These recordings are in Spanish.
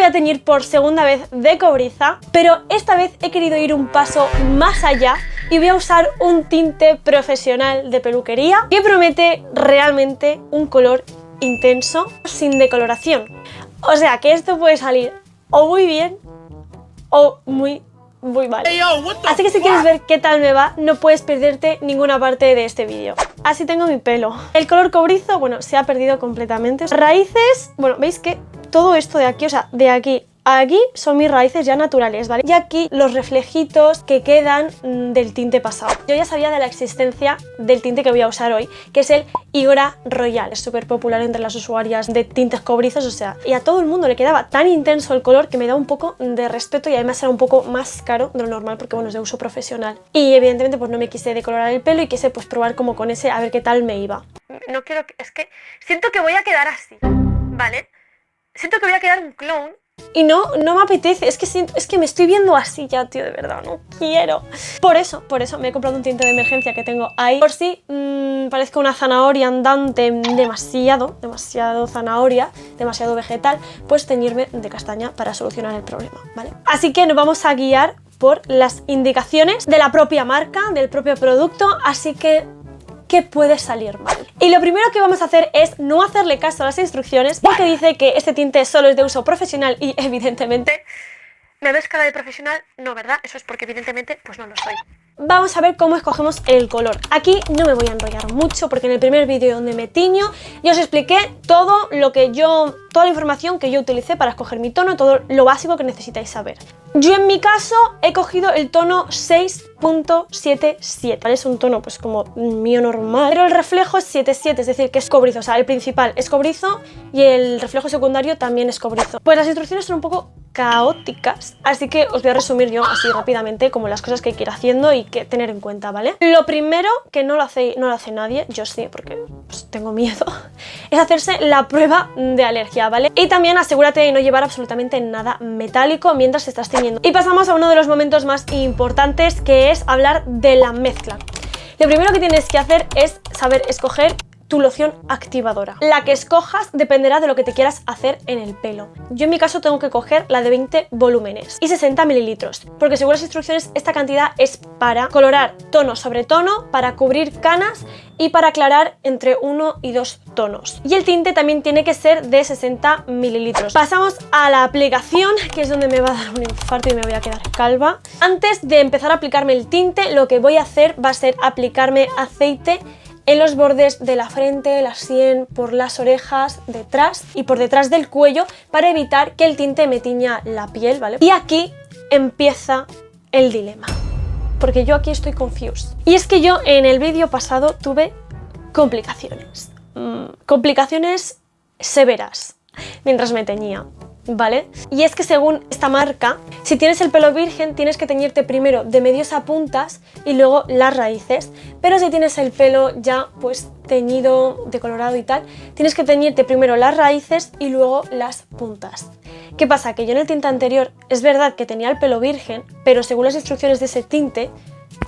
a teñir por segunda vez de cobriza, pero esta vez he querido ir un paso más allá y voy a usar un tinte profesional de peluquería que promete realmente un color intenso sin decoloración. O sea que esto puede salir o muy bien o muy mal. Así que si quieres ver qué tal me va, no puedes perderte ninguna parte de este vídeo. Así tengo mi pelo. El color cobrizo, bueno, se ha perdido completamente. Raíces, bueno, veis que todo esto de aquí, o sea, de aquí a aquí son mis raíces ya naturales, ¿vale? Y aquí los reflejitos que quedan del tinte pasado. Yo ya sabía de la existencia del tinte que voy a usar hoy, que es el Igora Royal. Es súper popular entre las usuarias de tintes cobrizos, o sea, y a todo el mundo le quedaba tan intenso el color que me da un poco de respeto y además era un poco más caro de lo normal porque, bueno, es de uso profesional. Y evidentemente pues no me quise decolorar el pelo y quise pues probar como con ese a ver qué tal me iba. No quiero que... es que siento que voy a quedar así, ¿vale? Siento que voy a quedar un clon. Y no me apetece, es que me estoy viendo así ya, tío, de verdad, no quiero. Por eso me he comprado un tinte de emergencia que tengo ahí. Por si parezco una zanahoria andante, demasiado zanahoria, demasiado vegetal, pues teñirme de castaña para solucionar el problema, ¿vale? Así que nos vamos a guiar por las indicaciones de la propia marca, del propio producto, así que... ¿qué puede salir mal? Y lo primero que vamos a hacer es no hacerle caso a las instrucciones porque dice que este tinte solo es de uso profesional y evidentemente... ¿me ves cara de profesional? No, ¿verdad? Eso es porque evidentemente pues no lo soy. Vamos a ver cómo escogemos el color. Aquí no me voy a enrollar mucho porque en el primer vídeo donde me tiño yo os expliqué toda la información que yo utilicé para escoger mi tono, todo lo básico que necesitáis saber. Yo en mi caso he cogido el tono 6.77, ¿vale? Es un tono pues como mío normal, pero el reflejo es 7.7, es decir, que es cobrizo, o sea, el principal es cobrizo y el reflejo secundario también es cobrizo. Pues las instrucciones son un poco caóticas, así que os voy a resumir yo así rápidamente como las cosas que hay que ir haciendo y que tener en cuenta, ¿vale? Lo primero, que no lo hace nadie, yo sí, porque pues, tengo miedo, es hacerse la prueba de alergia, ¿vale? Y también asegúrate de no llevar absolutamente nada metálico mientras estás teñiendo. Y pasamos a uno de los momentos más importantes, que es hablar de la mezcla. Lo primero que tienes que hacer es saber escoger tu loción activadora. La que escojas dependerá de lo que te quieras hacer en el pelo. Yo en mi caso tengo que coger la de 20 volúmenes y 60 mililitros, porque según las instrucciones esta cantidad es para colorar tono sobre tono, para cubrir canas y para aclarar entre 1 y 2 tonos. Y el tinte también tiene que ser de 60 mililitros. Pasamos a la aplicación, que es donde me va a dar un infarto y me voy a quedar calva. Antes de empezar a aplicarme el tinte, lo que voy a hacer va a ser aplicarme aceite en los bordes de la frente, la sien, por las orejas, detrás y por detrás del cuello para evitar que el tinte me tiña la piel, ¿vale? Y aquí empieza el dilema, porque yo aquí estoy confused. Y es que yo en el vídeo pasado tuve complicaciones, complicaciones severas mientras me teñía, ¿vale? Y es que según esta marca, si tienes el pelo virgen tienes que teñirte primero de medios a puntas y luego las raíces, pero si tienes el pelo ya pues teñido, decolorado y tal, tienes que teñirte primero las raíces y luego las puntas. ¿Qué pasa? Que yo en el tinte anterior es verdad que tenía el pelo virgen, pero según las instrucciones de ese tinte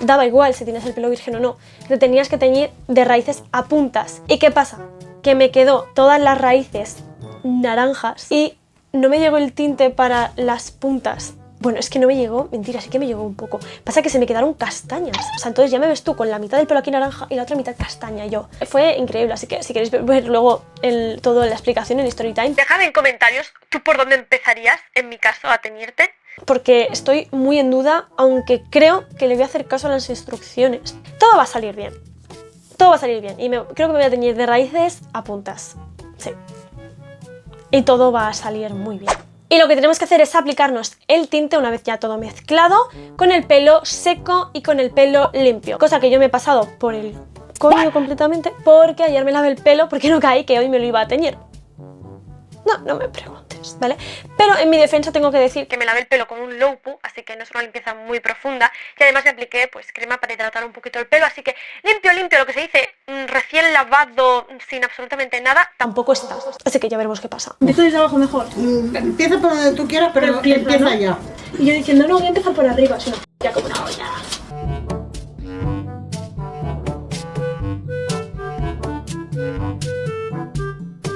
daba igual si tienes el pelo virgen o no, te tenías que teñir de raíces a puntas. ¿Y qué pasa? Que me quedó todas las raíces naranjas y no me llegó el tinte para las puntas. Bueno, es que no me llegó, mentira, sí que me llegó un poco. Pasa que se me quedaron castañas. O sea, entonces ya me ves tú con la mitad del pelo aquí naranja y la otra mitad castaña yo. Fue increíble, así que si queréis ver luego toda la explicación en Storytime, dejad en comentarios tú por dónde empezarías, en mi caso, a teñirte. Porque estoy muy en duda, aunque creo que le voy a hacer caso a las instrucciones. Todo va a salir bien. Todo va a salir bien. Y creo que me voy a teñir de raíces a puntas. Sí. Y todo va a salir muy bien. Y lo que tenemos que hacer es aplicarnos el tinte una vez ya todo mezclado, con el pelo seco y con el pelo limpio. Cosa que yo me he pasado por el coño completamente porque ayer me lavé el pelo porque no caí que hoy me lo iba a teñir. No me preguntes, ¿vale? Pero en mi defensa tengo que decir que me lavé el pelo con un low poo, así que no es una limpieza muy profunda. Y además me apliqué pues crema para hidratar un poquito el pelo, así que limpio, lo que se dice recién lavado, sin absolutamente nada, tampoco está. Así que ya veremos qué pasa. Empiezo desde abajo mejor. Empieza por donde tú quieras, pero empieza ¿no? Ya. Y yo diciendo, no, voy a empezar por arriba, sino ya como una olla.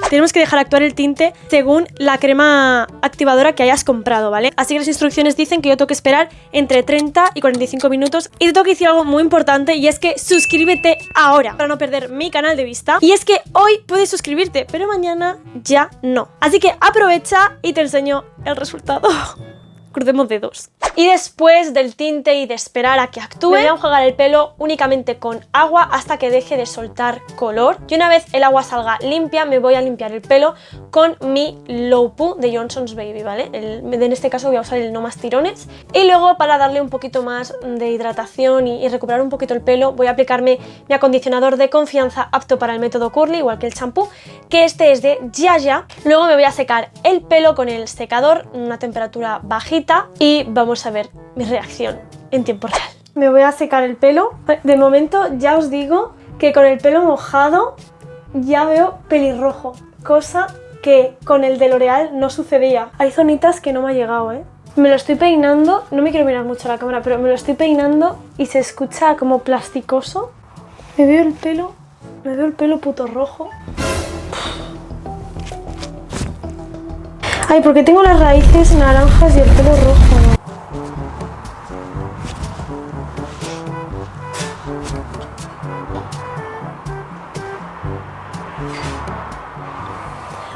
tenemos que dejar actuar el tinte según la crema activadora que hayas comprado, ¿vale? Así que las instrucciones dicen que yo tengo que esperar entre 30 y 45 minutos. Y te tengo que decir algo muy importante, y es que suscríbete ahora para no perder mi canal de vista. Y es que hoy puedes suscribirte, pero mañana ya no. Así que aprovecha y te enseño el resultado. Crucemos dedos. Y después del tinte y de esperar a que actúe, me voy a enjuagar el pelo únicamente con agua hasta que deje de soltar color. Y una vez el agua salga limpia, me voy a limpiar el pelo con mi Low Poo de Johnson's Baby, ¿vale? En este caso voy a usar el No Más Tirones. Y luego, para darle un poquito más de hidratación y recuperar un poquito el pelo, voy a aplicarme mi acondicionador de confianza apto para el método curly, igual que el champú, que este es de Yaya. Luego me voy a secar el pelo con el secador, una temperatura bajita, y vamos a ver mi reacción en tiempo real. Me voy a secar el pelo. De momento ya os digo que con el pelo mojado ya veo pelirrojo, cosa que con el de L'Oreal no sucedía. Hay zonitas que no me ha llegado, ¿eh? Me lo estoy peinando, no me quiero mirar mucho a la cámara, pero me lo estoy peinando y se escucha como plasticoso. Me veo el pelo puto rojo. Ay, porque tengo las raíces naranjas y el pelo rojo, ¿no?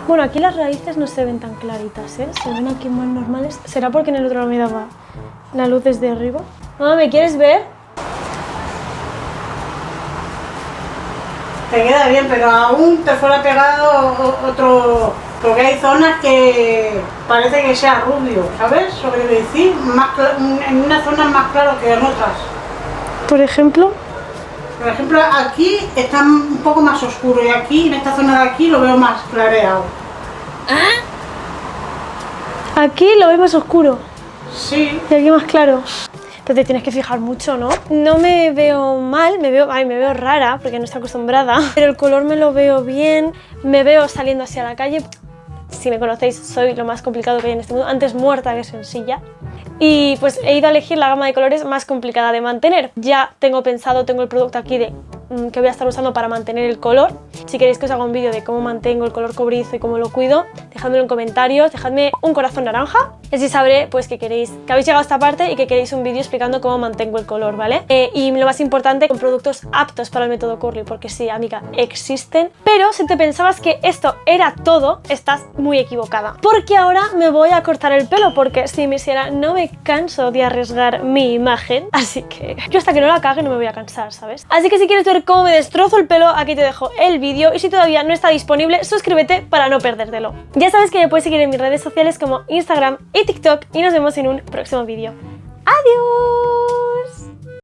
Bueno, aquí las raíces no se ven tan claritas, ¿eh? Se ven aquí más normales. ¿Será porque en el otro me daba la luz desde arriba? Mamá, ¿me quieres ver? Te queda bien, pero aún te fuera pegado otro... Porque hay zonas que parece que sea rubio, ¿sabes? Lo que quiero decir, en unas zonas más claro que en otras. Por ejemplo, aquí está un poco más oscuro y aquí, en esta zona de aquí, lo veo más clareado. aquí lo veo más oscuro. Sí. Y aquí más claro. Pero te tienes que fijar mucho, ¿no? No me veo mal, me veo rara porque no estoy acostumbrada. Pero el color me lo veo bien, me veo saliendo hacia la calle. Si me conocéis, soy lo más complicado que hay en este mundo, antes muerta que sencilla. Y pues he ido a elegir la gama de colores más complicada de mantener. Ya tengo el producto aquí que voy a estar usando para mantener el color. Si queréis que os haga un vídeo de cómo mantengo el color cobrizo y cómo lo cuido, dejadmelo en comentarios, dejadme un corazón naranja. Y así sabré pues que habéis llegado a esta parte y que queréis un vídeo explicando cómo mantengo el color, ¿vale? Y lo más importante, con productos aptos para el método curly, porque sí, amiga, existen. Pero si te pensabas que esto era todo, estás muy equivocada. Porque ahora me voy a cortar el pelo, porque si me hiciera, no me canso de arriesgar mi imagen. Así que yo hasta que no la cague no me voy a cansar, ¿sabes? Así que si quieres ver cómo me destrozo el pelo, aquí te dejo el vídeo. Y si todavía no está disponible, suscríbete para no perdértelo. Ya sabes que me puedes seguir en mis redes sociales como Instagram y TikTok, y nos vemos en un próximo vídeo. ¡Adiós!